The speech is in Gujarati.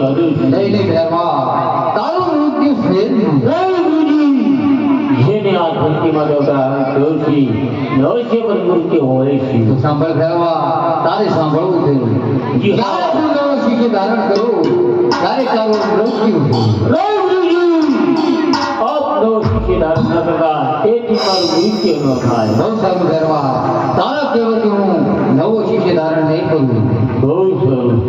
લઈને ભેરવા તારું મૃત્યુ છે જેને આ ધરતીમાં દેવતા જોશી નવશે પર મૃત્યુ હોય છે તો સાંભળ ભેરવા તારે સાંભળવું છે જ્યારે તું નવો શીખી ધારણ કરું ત્યારે તારું મૃત્યુ છે ધારણ ન કરતા તેથી મારું મૃત્યુ ન થાય બહુ સારું ભેરવા તારા કહેવાથી હું નવો શીખી ધારણ નહીં કરું બહુ સારું